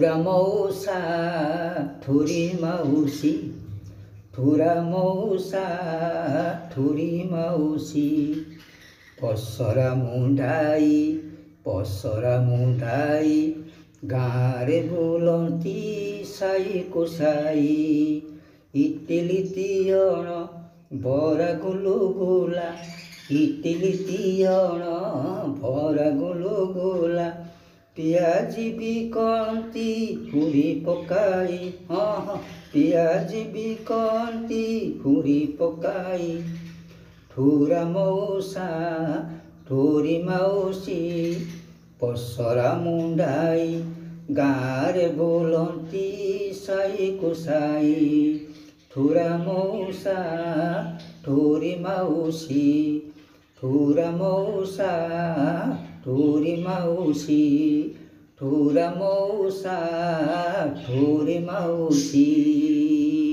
ठुरा मौसा ठुरी माउसी, ठुरा मौसा ठुरी माउसी, पसरा मुंडाई गाँरे बुलती साई को साई, इटिली तियण बरा गुलुगुला, इटिली तियण बरा गुलुगुला, पियाजी बिकंती हुरी पकाई, पियाजी बिकंती हुरी पकाई, ठुरा मौसा ठुरी माउसी, पसरा मुंडाई गाँरे बुलती साई को साई, ठुरा मौसा ठुरी माउसी, ठुरा मौसा ठुरी माउसी, ठुरा मौसा ठुरी माउसी।